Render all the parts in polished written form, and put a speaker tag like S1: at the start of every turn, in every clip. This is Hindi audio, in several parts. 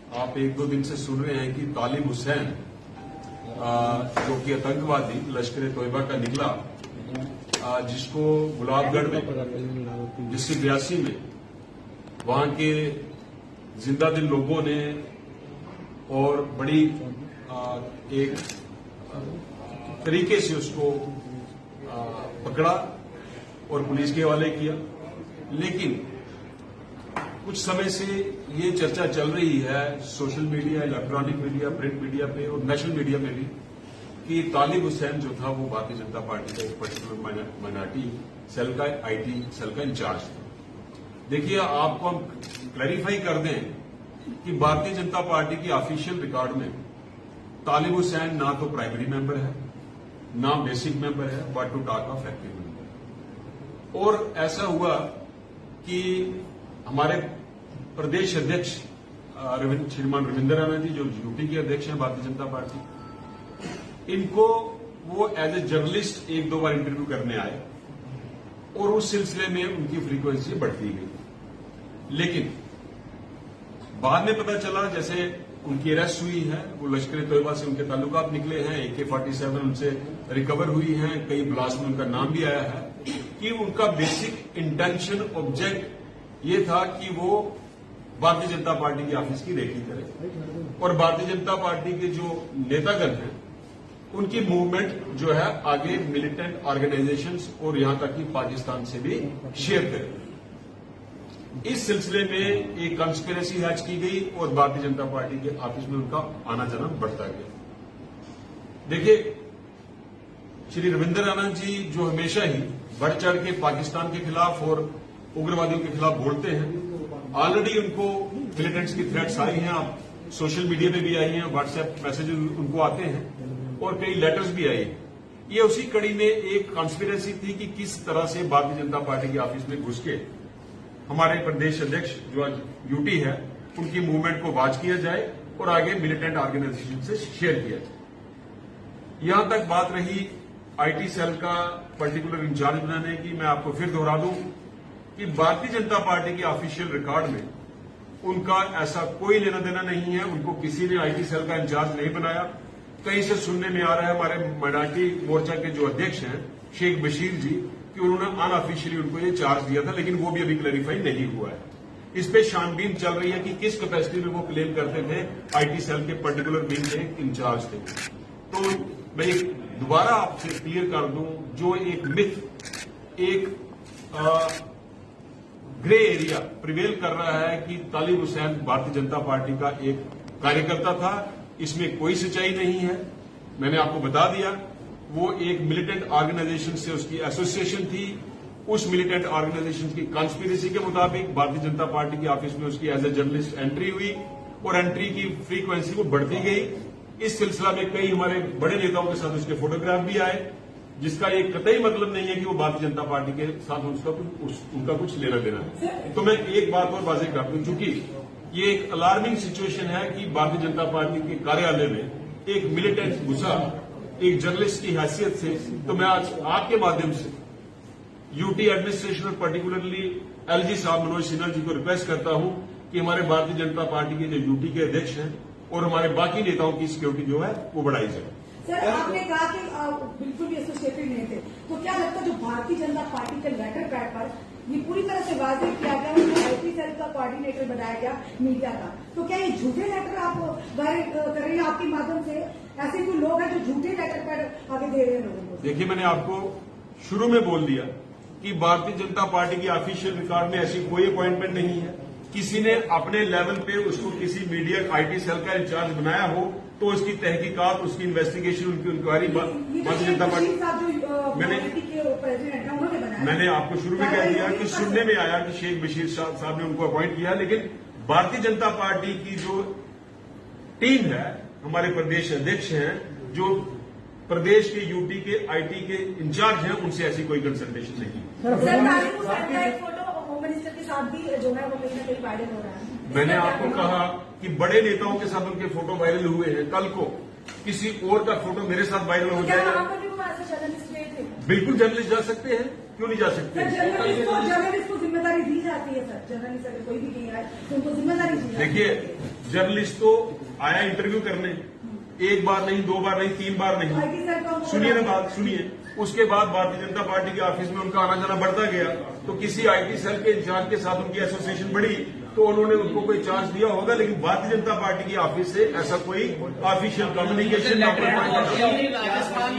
S1: आप एक दो दिन से सुन रहे हैं कि तालिब हुसैन जो कि आतंकवादी लश्कर तोयबा का निकला, जिसको गुलाबगढ़ में 1982 में वहां के जिंदा दिल लोगों ने और बड़ी एक तरीके से उसको पकड़ा और पुलिस के हवाले किया। लेकिन कुछ समय से ये चर्चा चल रही है social media, electronic media, print media पे और नेशनल मीडिया में भी कि तालिब हुसैन जो था वो भारतीय जनता पार्टी का एक पर्टिकुलर माइनॉरिटी सेल का, आईटी सेल का इंचार्ज था। देखिए, आपको हम क्लैरिफाई कर दें कि भारतीय जनता पार्टी की ऑफिशियल रिकॉर्ड में तालिब हुसैन ना तो प्राइमरी मेंबर है, ना बेसिक मेंबर है, but to talk of active member. और ऐसा हुआ कि हमारे प्रदेश अध्यक्ष श्रीमान रविंद्र राणा जी, जो यूपी के अध्यक्ष हैं भारतीय जनता पार्टी, इनको वो एज ए जर्नलिस्ट एक दो बार इंटरव्यू करने आए और उस सिलसिले में उनकी फ्रीक्वेंसी बढ़ती गई। लेकिन बाद में पता चला जैसे उनकी अरेस्ट हुई है, वो लश्कर तोयबा से उनके ताल्लुकात निकले हैं, AK-47 उनसे रिकवर हुई हैं, कई ब्लास्ट में उनका नाम भी आया है, कि उनका बेसिक इंटेंशन, ऑब्जेक्ट ये था कि वो भारतीय जनता पार्टी की ऑफिस की रेकी करें और भारतीय जनता पार्टी के जो नेतागण हैं उनकी मूवमेंट जो है आगे मिलिटेंट ऑर्गेनाइजेशंस और यहां तक कि पाकिस्तान से भी शेयर करें। इस सिलसिले में एक कंस्पिरेसी हैच की गई और भारतीय जनता पार्टी के ऑफिस में उनका आना जाना बढ़ता गया। देखिए, श्री रविंद्र राणा जी जो हमेशा ही बढ़ चढ़ के पाकिस्तान के खिलाफ और उग्रवादियों के खिलाफ बोलते हैं, ऑलरेडी उनको मिलिटेंट्स की थ्रेट्स आई हैं, आप सोशल मीडिया पे भी आई हैं, व्हाट्सएप मैसेजेस उनको आते हैं और कई लेटर्स भी आए। ये उसी कड़ी में एक कॉन्स्पिरेसी थी कि किस तरह से भारतीय जनता पार्टी के ऑफिस में घुस के हमारे प्रदेश अध्यक्ष जो आज यूटी है उनकी मूवमेंट को वॉच किया जाए और आगे मिलिटेंट ऑर्गेनाइजेशन से शेयर किया जाए। यहां तक बात रही आईटी सेल का पर्टिकुलर इंचार्ज बनाने की, मैं आपको फिर दोहरा दूं कि भारतीय जनता पार्टी के ऑफिशियल रिकॉर्ड में उनका ऐसा कोई लेना देना नहीं है, उनको किसी ने आईटी सेल का इंचार्ज नहीं बनाया। कहीं से सुनने में आ रहा है हमारे माइनॉरिटी मोर्चा के जो अध्यक्ष हैं शेख बशीर जी कि उन्होंने अनऑफिशियली उनको ये चार्ज दिया था, लेकिन वो भी अभी क्लैरिफाई नहीं हुआ है। इस पे छानबीन चल रही है कि किस कैपेसिटी में वो क्लेम करते थे आईटी सेल के पर्टिकुलर विंग के इंचार्ज थे। तो मैं दोबारा आपसे क्लियर कर दूं, जो एक मिथ, एक ग्रे एरिया प्रिवेल कर रहा है कि तालिब हुसैन भारतीय जनता पार्टी का एक कार्यकर्ता था, इसमें कोई सच्चाई नहीं है। मैंने आपको बता दिया, वो एक मिलिटेंट ऑर्गेनाइजेशन से उसकी एसोसिएशन थी। उस मिलिटेंट ऑर्गेनाइजेशन की कॉन्स्पिरेसी के मुताबिक भारतीय जनता पार्टी के ऑफिस में उसकी एज ए जर्नलिस्ट एंट्री हुई और एंट्री की फ्रीक्वेंसी वो बढ़ती गई। इस सिलसिला में कई हमारे बड़े नेताओं के साथ उसके फोटोग्राफ भी आए, जिसका एक कतई मतलब नहीं है कि वो भारतीय जनता पार्टी के साथ उनका कुछ लेना देना है। तो मैं एक बात और वाज़ेह कर दूं, चूंकि ये एक अलार्मिंग सिचुएशन है कि भारतीय जनता पार्टी के कार्यालय में एक मिलिटेंट घुसा एक जर्नलिस्ट की हैसियत से। तो मैं आज आपके माध्यम से यूटी एडमिनिस्ट्रेशन और पर्टिकुलरली एलजी साहब मनोज सिन्हा जी को रिक्वेस्ट करता हूं कि हमारे भारतीय जनता पार्टी के जो यूटी के अध्यक्ष हैं और हमारे बाकी नेताओं की सिक्योरिटी जो है वो बढ़ाई जाए।
S2: सर, आपने कहा कि बिल्कुल भी एसोसिएटेड नहीं थे, तो क्या लगता है जो भारतीय जनता पार्टी के लेटर पैड पर ये पूरी तरह से वाज़ेह किया गया कि आईटी सेल का कोऑर्डिनेटर बनाया गया मीडिया का, तो क्या ये झूठे लेटर आप वायरल कर रहे हैं आपके माध्यम से? ऐसे कोई लोग हैं जो झूठे लेटर पैड आगे दे रहे हैं लोगों को?
S1: देखिए, मैंने आपको शुरू में बोल दिया कि भारतीय जनता पार्टी की ऑफिशियल रिकॉर्ड में ऐसी कोई अपॉइंटमेंट नहीं है। किसी ने अपने लेवल पे उसको किसी मीडिया आईटी सेल का इंचार्ज बनाया हो तो उसकी तहकीकात, उसकी इन्वेस्टिगेशन, उनकी इंक्वायरी भारतीय जनता पार्टी मैंने आपको शुरू में कह दिया कि सुनने में आया कि शेख बशीर साहब ने उनको अपॉइंट किया, लेकिन भारतीय जनता पार्टी की जो टीम है, हमारे प्रदेश अध्यक्ष हैं, जो प्रदेश के यूटी के आईटी के इंचार्ज हैं, उनसे ऐसी कोई कंसल्टेशन नहीं।
S2: मिनिस्टर के साथ भी जो है वो कहीं ना कहीं वायरल हो रहा है।
S1: मैंने आपको कहा कि बड़े नेताओं के साथ उनके फोटो वायरल हुए हैं, कल को किसी और का फोटो मेरे साथ वायरल हो जाएगा। बिल्कुल जर्नलिस्ट जा सकते हैं, क्यों नहीं जा सकते?
S2: जर्नलिस्ट को जिम्मेदारी दी जाती है सर, जर्नलिस्ट अगर कोई भी कहीं आए तो उनको जिम्मेदारी दी जाती है।
S1: देखिए, जर्नलिस्ट तो आया इंटरव्यू करने, एक बार नहीं, दो बार नहीं, तीन बार नहीं।
S2: आईटी सेल का
S1: सुनिए ना बात, सुनिए। उसके बाद भारतीय जनता पार्टी के ऑफिस में उनका आना जाना बढ़ता गया, तो किसी आईटी सेल के इंचार्ज के साथ उनकी एसोसिएशन बढ़ी, तो उन्होंने उनको कोई चांस दिया होगा, लेकिन भारतीय जनता पार्टी की ऑफिस से ऐसा कोई ऑफिशियल कम्युनिकेशन
S3: राजस्थान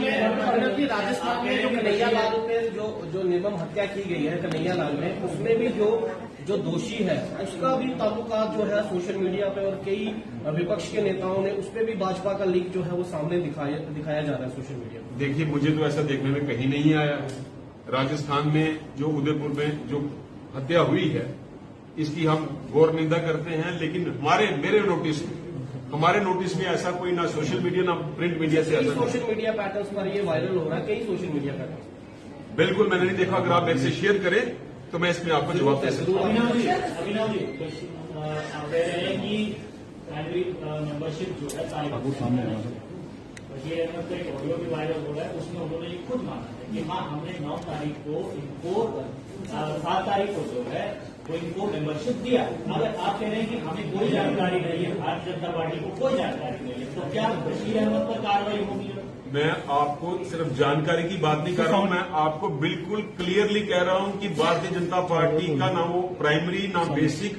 S3: में जो कन्हैया लाल पे जो निर्मम हत्या की गई है कन्हैया लाल में, उसमें भी जो दोषी है उसका भी ताल्लुकात जो है सोशल मीडिया पे और कई विपक्ष के नेताओं ने उस पर भी भाजपा का लीक जो है वो सामने दिखाया जा रहा है सोशल मीडिया पे।
S1: देखिए, मुझे तो ऐसा देखने में कहीं नहीं आया है। राजस्थान में जो उदयपुर में जो हत्या हुई है, इसकी हम घोर निंदा करते हैं, लेकिन हमारे नोटिस में ऐसा कोई ना सोशल मीडिया ना प्रिंट मीडिया से ऐसा
S3: सोशल मीडिया पैटर्न्स पर ये वायरल हो रहा है, कई सोशल मीडिया पैटर्न।
S1: बिल्कुल मैंने नहीं देखा। अगर आप मेरे से शेयर करें तो मैं इसमें आपको जवाब दे सकता हूँ।
S4: अभिनव जी आप कह रहे हैं कि प्राइमरी मेंबरशिप जो है ये एक ऑडियो भी वायरल हो रहा है, उसमें उन्होंने ये खुद माना है कि हाँ हमने 9 तारीख को इनको 7 तारीख को जो है वो इनको मेंबरशिप दिया। अगर आप कह रहे हैं कि हमें कोई जानकारी नहीं है, भारतीय जनता पार्टी को कोई जानकारी नहीं है, तो क्या बशीर अहमद पर कार्रवाई होगी?
S1: मैं आपको सिर्फ जानकारी की बात नहीं कर रहा हूं, मैं आपको बिल्कुल क्लियरली कह रहा हूं कि भारतीय जनता पार्टी का ना वो प्राइमरी ना बेसिक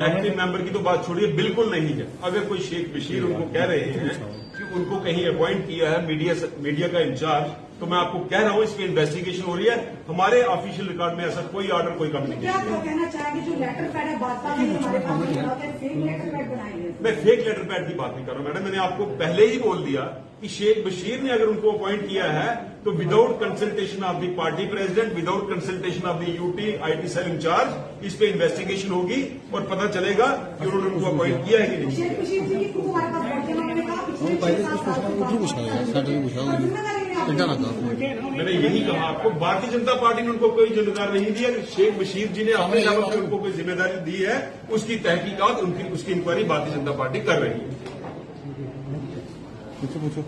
S1: एक्टिव मेंबर की तो बात छोड़िए, बिल्कुल नहीं है। अगर कोई शेख बशीर उनको कह रहे हैं कि उनको कहीं अपॉइंट किया है मीडिया का इंचार्ज, तो मैं आपको कह रहा हूं इसकी इन्वेस्टिगेशन हो रही है। हमारे ऑफिशियल रिकॉर्ड में ऐसा कोई ऑर्डर कोई
S2: क्या
S1: कम्युनिकेशन
S2: कहना चाहेंगे जो लेटर पैड है भाजपा में हमारे पास फेक लेटर पैड बनाएंगे?
S1: मैं फेक लेटर पैड की बात नहीं कर रहा हूं मैडम, मैंने आपको पहले ही बोल दिया कि शेख बशीर ने अगर उनको अपॉइंट किया है तो without consultation of the party president, without consultation of the UT IT cell in-charge, इस पे इन्वेस्टिगेशन होगी और पता चलेगा कि उन्होंने उनको अपॉइंट किया है कि नहीं।
S2: शेख बशीर जी की हमारे पास पहुंचे, उन्होंने कहा पिछले 6-7
S1: मैंने यही कहा आपको, भारतीय जनता पार्टी ने उनको कोई जिम्मेदारी नहीं दी है। शेख बशीर जी ने अपने लेवल पर उनको कोई जिम्मेदारी दी है, उसकी तहकीकात उसकी इंक्वायरी भारतीय जनता पार्टी कर रही है।
S5: पूछो